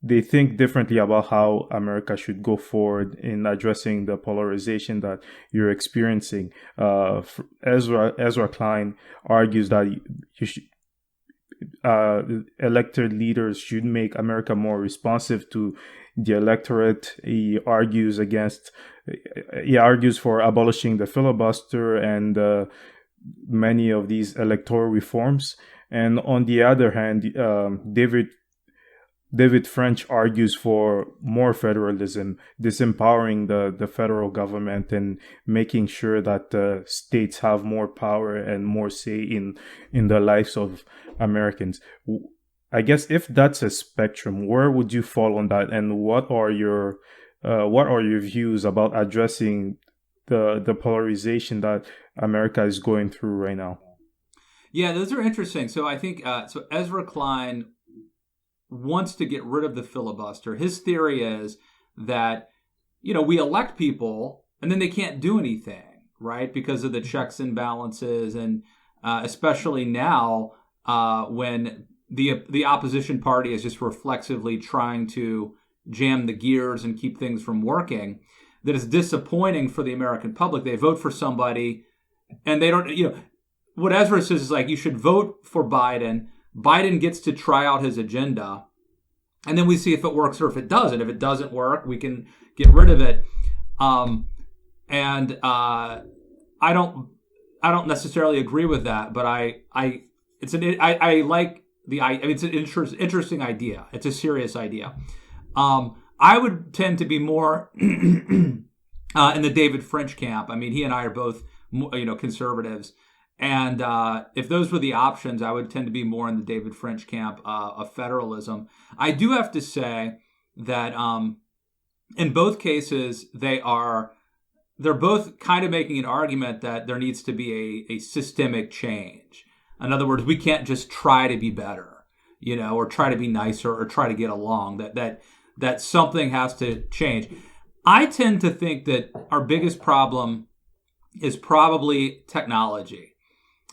they think differently about how America should go forward in addressing the polarization that you're experiencing. Ezra Klein argues that you should, elected leaders should make America more responsive to the electorate. He argues for abolishing the filibuster and many of these electoral reforms. And on the other hand, David French argues for more federalism, disempowering the federal government and making sure that states have more power and more say in the lives of Americans. I guess if that's a spectrum, where would you fall on that, and what are your views about addressing the polarization that America is going through right now? Yeah, those are interesting. So I think so. Ezra Klein wants to get rid of the filibuster. His theory is that we elect people and then they can't do anything, right? Because of the checks and balances, and especially now when the opposition party is just reflexively trying to jam the gears and keep things from working. That is disappointing for the American public. They vote for somebody and they don't. What Ezra says is like you should vote for Biden. Biden gets to try out his agenda, and then we see if it works or if it doesn't. If it doesn't work, we can get rid of it. And I don't necessarily agree with that, but I like the I mean it's an interesting idea. It's a serious idea. I would tend to be more in the David French camp. I mean, he and I are both conservatives. And if those were the options, I would tend to be more in the David French camp of federalism. I do have to say that in both cases, they're both kind of making an argument that there needs to be a systemic change. In other words, we can't just try to be better, or try to be nicer or try to get along. That something has to change. I tend to think that our biggest problem is probably technology.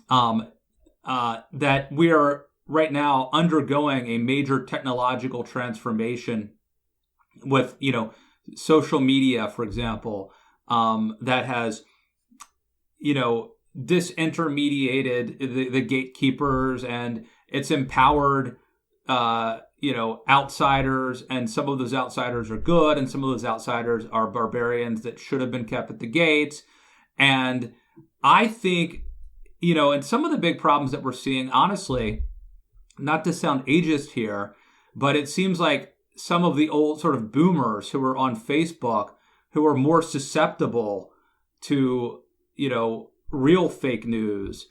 That we are right now undergoing a major technological transformation with, social media, for example, that has, disintermediated the gatekeepers, and it's empowered, outsiders, and some of those outsiders are good, and some of those outsiders are barbarians that should have been kept at the gates. And I think, and some of the big problems that we're seeing, honestly, not to sound ageist here, but it seems like some of the old sort of boomers who are on Facebook, who are more susceptible to, real fake news.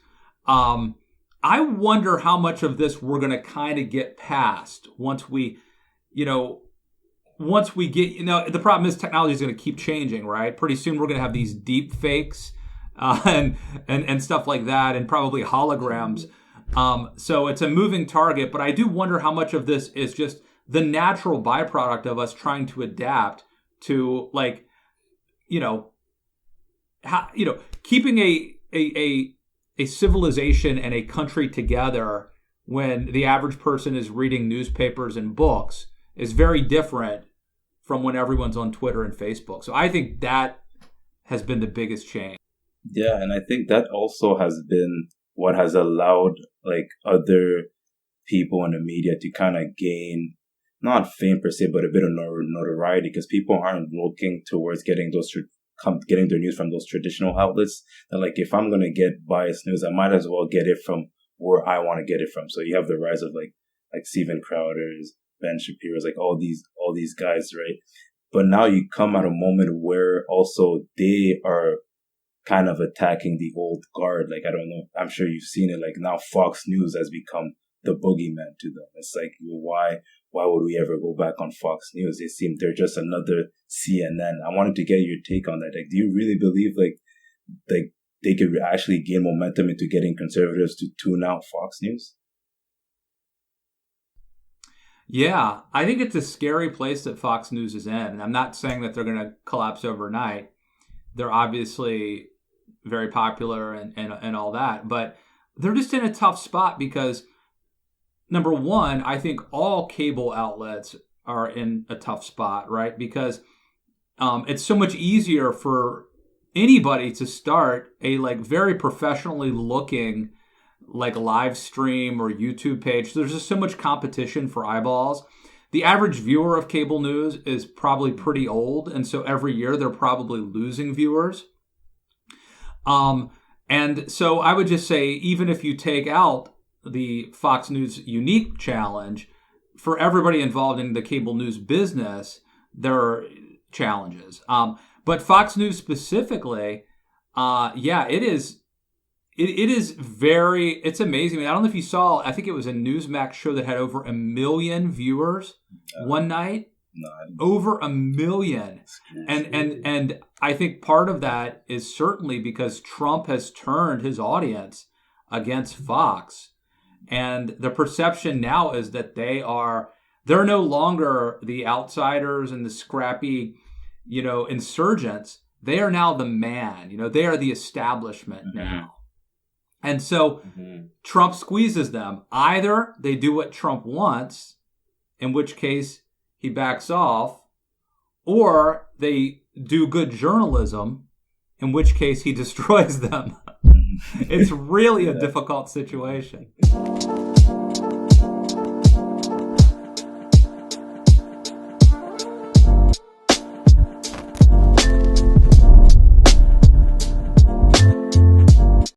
I wonder how much of this we're going to kind of get past once we get, the problem is technology is going to keep changing, right? Pretty soon we're going to have these deep fakes and stuff like that, and probably holograms. So it's a moving target, but I do wonder how much of this is just the natural byproduct of us trying to adapt to, like, keeping a civilization and a country together when the average person is reading newspapers and books is very different from when everyone's on Twitter and Facebook. So I think that has been the biggest change. Yeah, and I think that also has been what has allowed like other people in the media to kind of gain not fame per se, but a bit of notoriety, because people aren't looking towards getting getting their news from those traditional outlets. That like, if I'm gonna get biased news, I might as well get it from where I want to get it from. So you have the rise of like Steven Crowder's, Ben Shapiro's, like all these guys, right? But now you come at a moment where also they are kind of attacking the old guard. Like, I don't know, I'm sure you've seen it. Like, now Fox News has become the boogeyman to them. It's like, why would we ever go back on Fox News? They seem they're just another CNN. I wanted to get your take on that. Like, do you really believe like they could actually gain momentum into getting conservatives to tune out Fox News? Yeah, I think it's a scary place that Fox News is in. And I'm not saying that they're going to collapse overnight. They're obviously very popular and all that, but they're just in a tough spot because, number one, I think all cable outlets are in a tough spot, right? Because it's so much easier for anybody to start a like very professionally looking like live stream or YouTube page. There's just so much competition for eyeballs. The average viewer of cable news is probably pretty old, and so every year they're probably losing viewers. And so I would just say, even if you take out the Fox News unique challenge, for everybody involved in the cable news business, there are challenges. But Fox News specifically, it is. It is very, it's amazing. I mean, I don't know if you saw, I think it was a Newsmax show that had over 1 million viewers one night. No, Over 1 million. And I think part of that is certainly because Trump has turned his audience against Fox. And the perception now is that they're no longer the outsiders and the scrappy, insurgents. They are now the man, they are the establishment now. And so Trump squeezes them. Either they do what Trump wants, in which case he backs off, or they do good journalism, in which case he destroys them. It's really a difficult situation.